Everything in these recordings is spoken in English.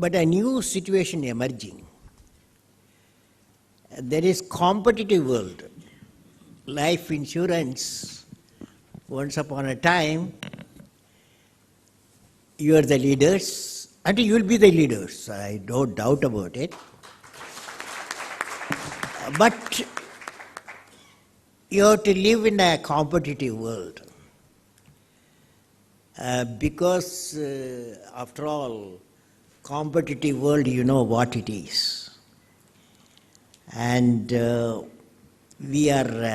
but a new situation emerging. There is competitive world. Life insurance, once upon a time, you are the leaders, and you will be the leaders, I don't doubt about it. But you have to live in a competitive world. Because, after all, competitive world, you know what it is. And we are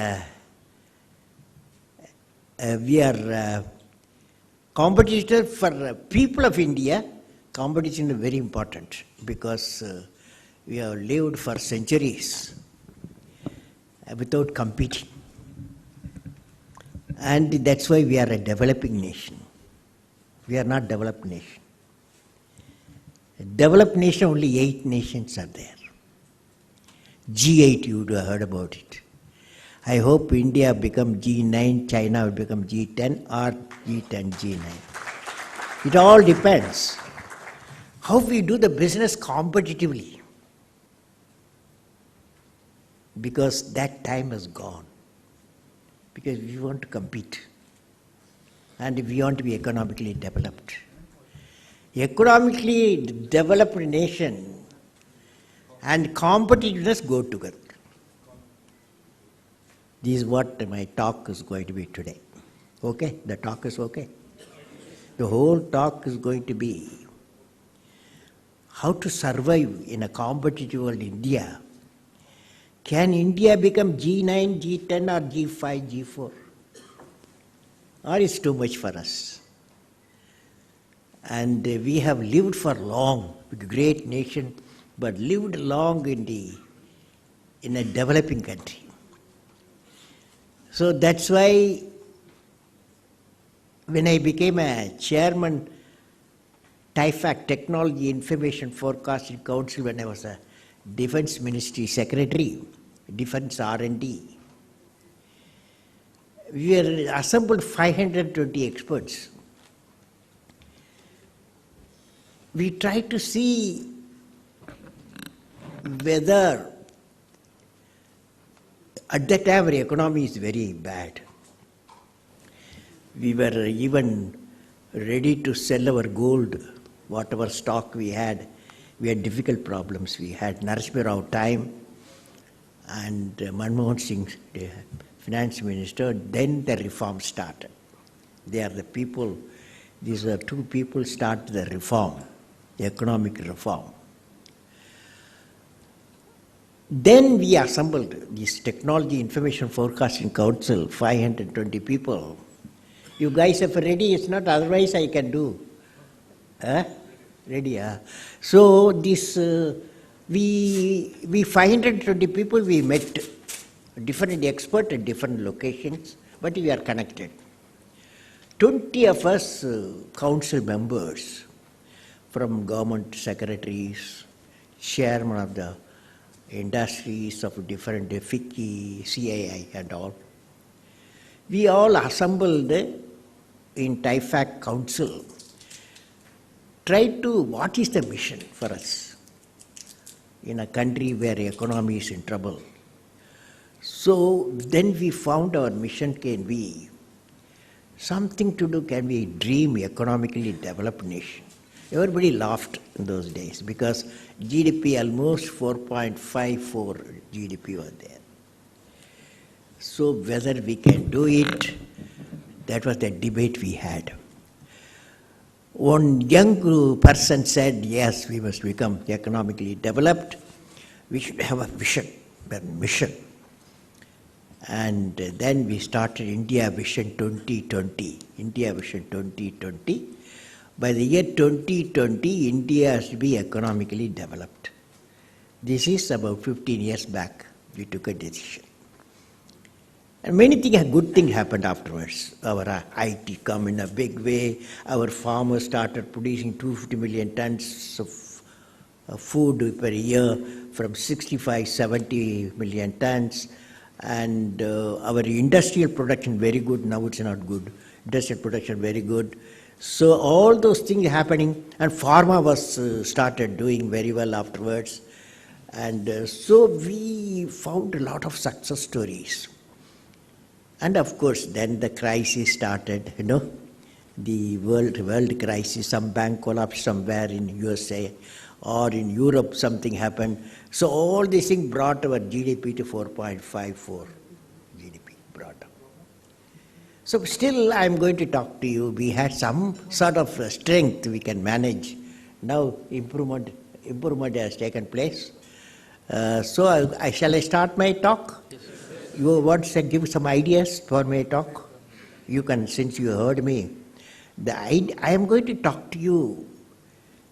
competitors for people of India. Competition is very important because we have lived for centuries without competing. And that's why we are a developing nation. We are not developed nation. Developed nation, only 8 nations are there. G8, you would have heard about it. I hope India become G9, China will become G10 or G10, G9. It all depends how we do the business competitively. Because that time has gone. Because we want to compete. And we want to be economically developed. Economically developed nation and competitiveness go together. This is what my talk is going to be today. Okay? The talk is okay? The whole talk is going to be how to survive in a competitive world India. Can India become G9, G10 or G5, G4? Or it's too much for us? And we have lived for long with a great nation, but lived long in a developing country. So that's why when I became a chairman, TIFAC, Technology Information Forecasting Council, when I was a Defense Ministry Secretary, Defense R&D, we were assembled 520 experts. We tried to see whether at that time our economy is very bad. We were even ready to sell our gold, whatever stock we had. We had difficult problems. We had Narasimha Rao time and Manmohan Singh, the finance minister. Then the reform started. They are the people, these are 2 people started the reform, the economic reform. Then we assembled this Technology Information Forecasting Council, 520 people. You guys are ready? It's not otherwise I can do. Ready? So this, we 520 people, we met different experts at different locations, but we are connected. 20 of us council members from government secretaries, chairman of the industries of different FICCI, CII and all. We all assembled in TIFAC Council, tried to, what is the mission for us in a country where economy is in trouble. So then we found our mission can be something to do, can we dream economically developed nation. Everybody laughed in those days because GDP almost 4.54 GDP was there. So whether we can do it, that was the debate we had. One young person said, yes, we must become economically developed. We should have a vision, a mission. And then we started India Vision 2020. India Vision 2020. By the year 2020, India has to be economically developed. This is about 15 years back. We took a decision. And many things, good things happened afterwards. Our IT come in a big way. Our farmers started producing 250 million tons of food per year from 65, 70 million tons. And our industrial production very good. Now it's not good. Industrial production very good. So all those things happening, and pharma was started doing very well afterwards. And so we found a lot of success stories. And of course, then the crisis started, the world crisis. Some bank collapsed somewhere in USA or in Europe, something happened. So all these things brought our GDP to 4.54 GDP brought up. So still I'm going to talk to you. We had some sort of strength we can manage. Now improvement has taken place. So shall I start my talk? Yes. You want to give some ideas for my talk? You can, since you heard me. I am going to talk to you.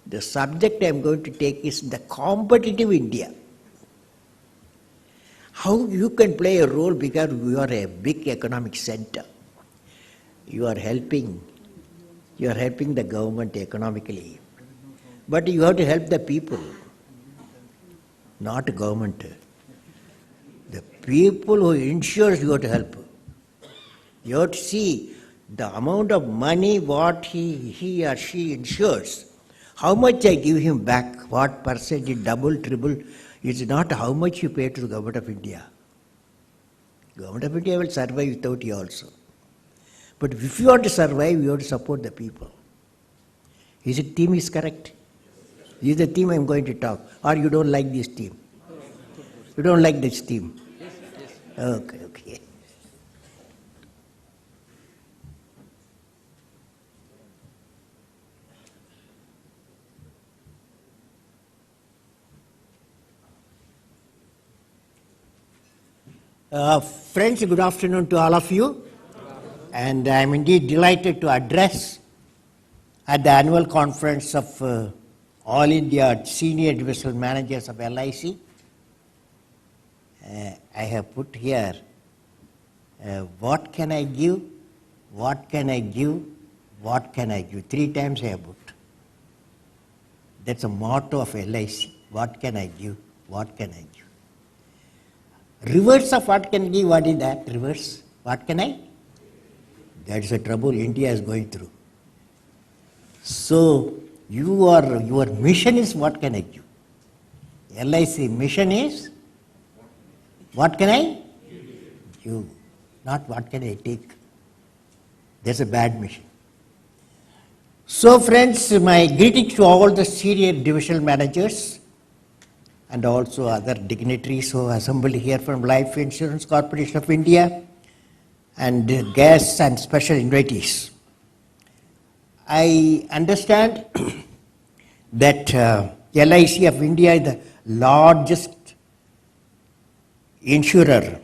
The subject I am going to take is the competitive India. How you can play a role because you are a big economic center. You are helping the government economically. But you have to help the people, not the government. The people who insures you have to help. You have to see the amount of money what he or she insures. How much I give him back, what percentage, double, triple, is not how much you pay to the Government of India. Government of India will survive without you also. But if you want to survive, you have to support the people. Is the theme is correct? This is the theme I am going to talk. Or you don't like this theme? You don't like this theme? Okay. Friends, good afternoon to all of you. And I am indeed delighted to address at the annual conference of All India Senior Divisional Managers of LIC. I have put here, what can I give, what can I give, what can I give? 3 times I have put. That's a motto of LIC. What can I give, what can I give? Reverse of what can I give, what is that? Reverse, what can I? That is the trouble India is going through. So, your mission is what can I give? LIC mission is what can I give? Not what can I take. That's a bad mission. So friends, my greetings to all the senior divisional managers and also other dignitaries who assembled here from Life Insurance Corporation of India and guests and special invitees. I understand that LIC of India is the largest insurer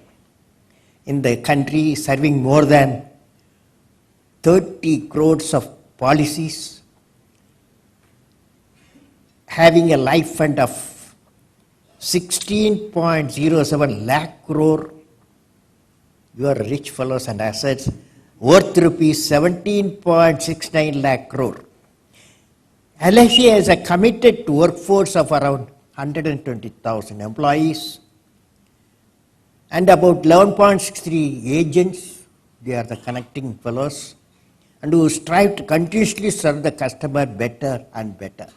in the country, serving more than 30 crores of policies, having a life fund of 16.07 lakh crore. You are rich fellows and assets worth rupees 17.69 lakh crore. LIC has a committed workforce of around 120,000 employees and about 11.63 agents. They are the connecting fellows and who strive to continuously serve the customer better and better.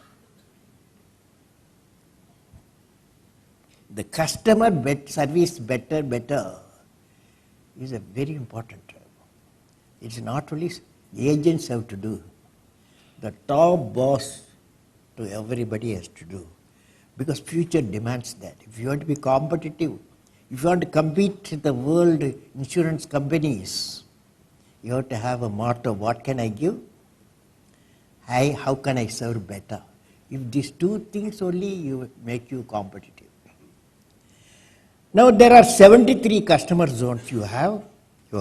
The customer service better is a very important. It's not only agents have to do. The top boss to everybody has to do. Because future demands that. If you want to be competitive, if you want to compete with the world insurance companies, you have to have a motto, what can I give? How can I serve better? If these 2 things only make you competitive. Now there are 73 customer zones you are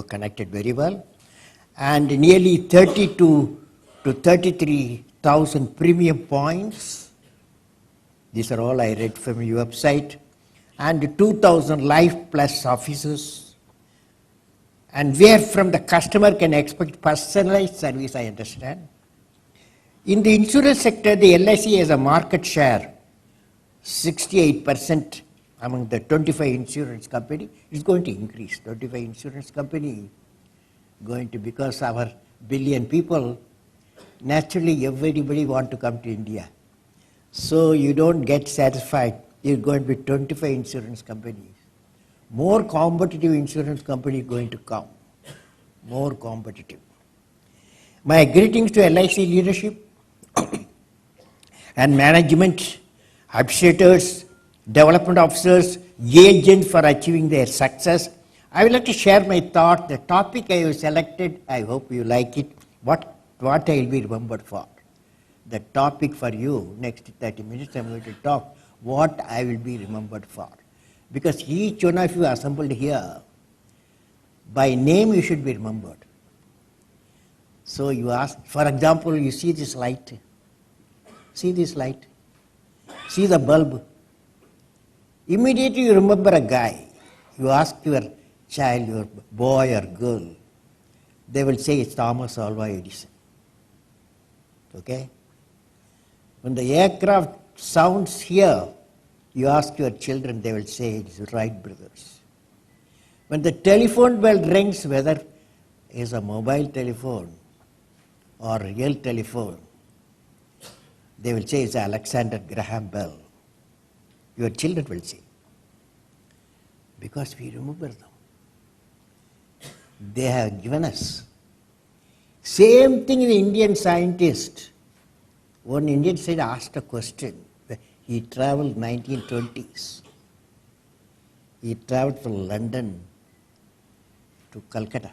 connected very well, and nearly 32 to 33,000 premium points. These are all I read from your website, and 2,000 Life Plus offices, and where from the customer can expect personalized service, I understand. In the insurance sector, the LIC has a market share, 68% among the 25 insurance company. It's going to increase. 25 insurance company going to, because our billion people, naturally everybody want to come to India. So you don't get satisfied. You're going to be 25 insurance companies. More competitive insurance company going to come. More competitive. My greetings to LIC leadership and management, administrators, development officers, agents for achieving their success. I would like to share my thought. The topic I have selected, I hope you like it, what I will be remembered for. The topic for you, next 30 minutes I am going to talk what I will be remembered for. Because each one of you assembled here, by name you should be remembered. So you ask, for example, you see this light. See this light. See the bulb. Immediately you remember a guy. You ask your child, your boy or girl, they will say it's Thomas Alva Edison. Okay? When the aircraft sounds here, you ask your children, they will say it's Wright brothers. When the telephone bell rings, whether it's a mobile telephone or real telephone, they will say it's Alexander Graham Bell. Your children will say. Because we remember them. They have given us. Same thing the Indian scientist. One Indian scientist asked a question. He traveled 1920s. He traveled from London to Calcutta.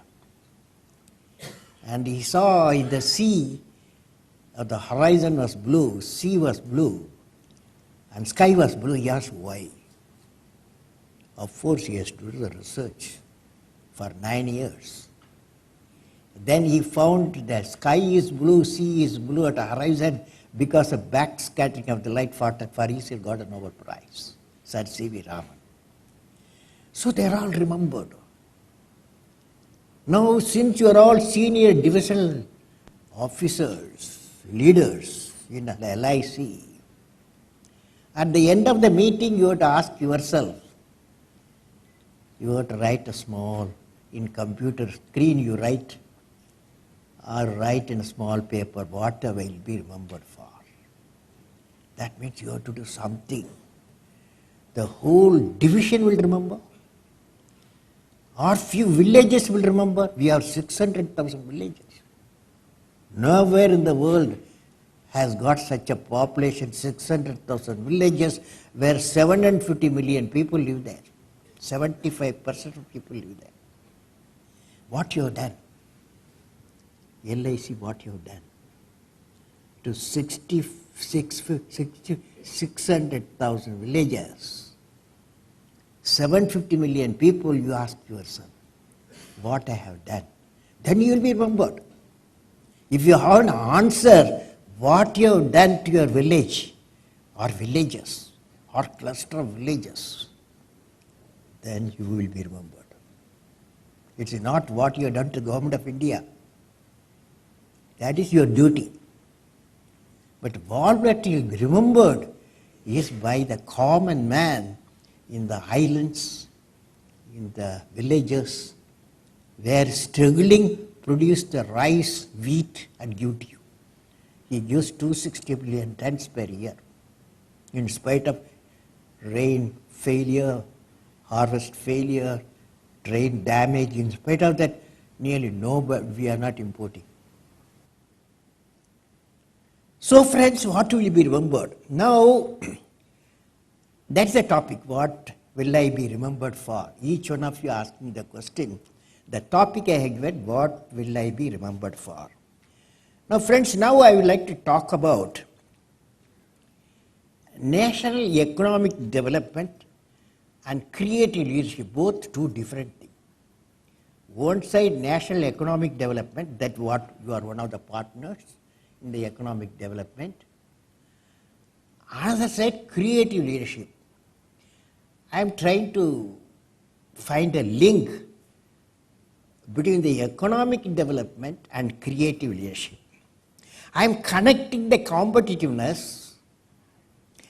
And he saw in the sea, the horizon was blue, sea was blue, and sky was blue. He asked why. Of course, he has to do the research for 9 years. Then he found that sky is blue, sea is blue at the horizon because of backscattering of the light for he got a Nobel Prize, Sir C.V. Raman. So they are all remembered. Now, since you are all senior divisional officers, leaders in the LIC, at the end of the meeting you have to ask yourself, you have to write a small, in computer screen you write, or write in a small paper, what will be remembered for. That means you have to do something. The whole division will remember, or few villages will remember. We have 600,000 villages. Nowhere in the world has got such a population, 600,000 villages, where 750 million people live there. 75% of people live there. What you have done? LIC, what you have done? To 600,000 villages, 750 million people, you ask yourself, what I have done? Then you will be remembered. If you have an answer, what you have done to your village, or villages, or cluster of villages, then you will be remembered. It is not what you have done to the government of India. That is your duty. But what that you will be remembered is by the common man in the islands, in the villages, where struggling produced the rice, wheat and give to you. He gives 260 million tons per year. In spite of rain failure, harvest failure, rain damage, in spite of that, nearly no, but we are not importing. So friends, what will be remembered? Now, that's the topic. What will I be remembered for? Each one of you asking the question. The topic I have given, what will I be remembered for? Now friends, now I would like to talk about national economic development and creative leadership, both two different things. One side, national economic development, that what you are one of the partners in the economic development. Another side, creative leadership. I am trying to find a link between the economic development and creative leadership. I am connecting the competitiveness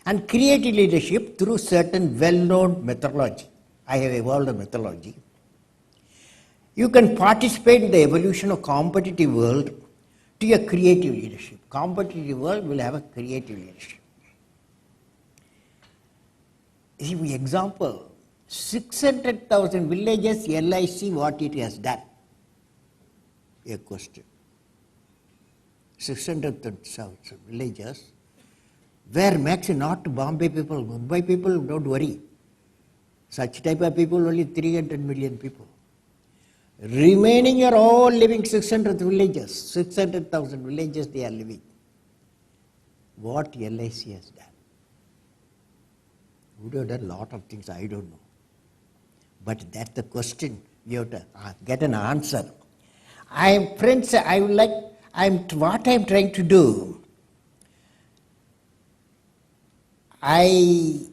and creative leadership through certain well-known methodology. I have evolved a methodology. You can participate in the evolution of competitive world to a creative leadership. Competitive world will have a creative leadership. See, for example, 600,000 villages, LIC, what it has done? A question. 600,000 villages, where max not Bombay people, Mumbai people, don't worry. Such type of people, only 300 million people. Remaining are all living 600 villages, 600,000 villages they are living. What LIC has done? Would have done a lot of things, I don't know. But that's the question, we have to get an answer. Friends, what I'm trying to do, I